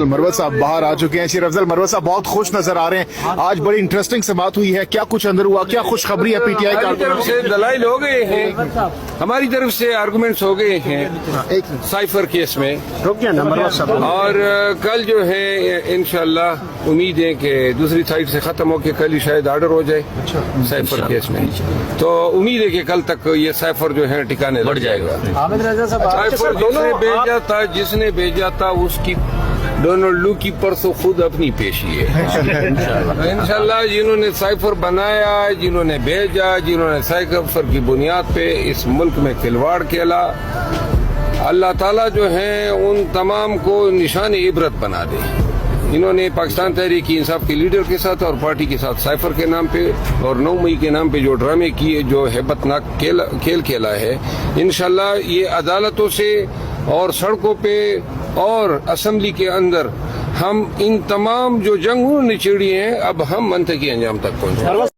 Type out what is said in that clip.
मरवत साहब बाहर आ चुके हैं। शेर अफजल मरवत साहब बहुत खुश नजर आ रहे हैं। आज बड़ी इंटरेस्टिंग से बात हुई है, क्या कुछ अंदर हुआ, क्या खुशखबरी है पीटीआई हमारी तरफ से दलाइल हो गए हैं, हमारी तरफ से आर्गुमेंट्स हो गए हैं साइफर केस में, और कल जो है इंशाल्लाह उम्मीद है कि दूसरी साइड से खत्म होकर कल ही शायद आर्डर हो जाए साइफर केस में। तो उम्मीद है कि कल तक ये साइफर जो है ठिकाने लग जाएगा। साइफर जिसने भेजा था उसकी डोनाल्ड लू की परसों खुद अपनी पेशी है। इंशाल्लाह जिन्होंने साइफर बनाया, जिन्होंने भेजा, जिन्होंने साइफर की बुनियाद पे इस मुल्क में खिलवाड़ खेला, अल्लाह ताला जो है उन तमाम को निशान इबरत बना दे। इन्होंने पाकिस्तान तहरीक इंसाफ के लीडर के साथ और पार्टी के साथ साइफर के नाम पे और 9 मई के नाम पे जो ड्रामे किए, जो हैबतनाक खेल खेला है, इंशाल्लाह ये अदालतों से और सड़कों पे और असम्बली के अंदर हम इन तमाम जो जंग उन्होंने छिड़ी हैं, अब हम मंतकी अंजाम तक पहुंचे।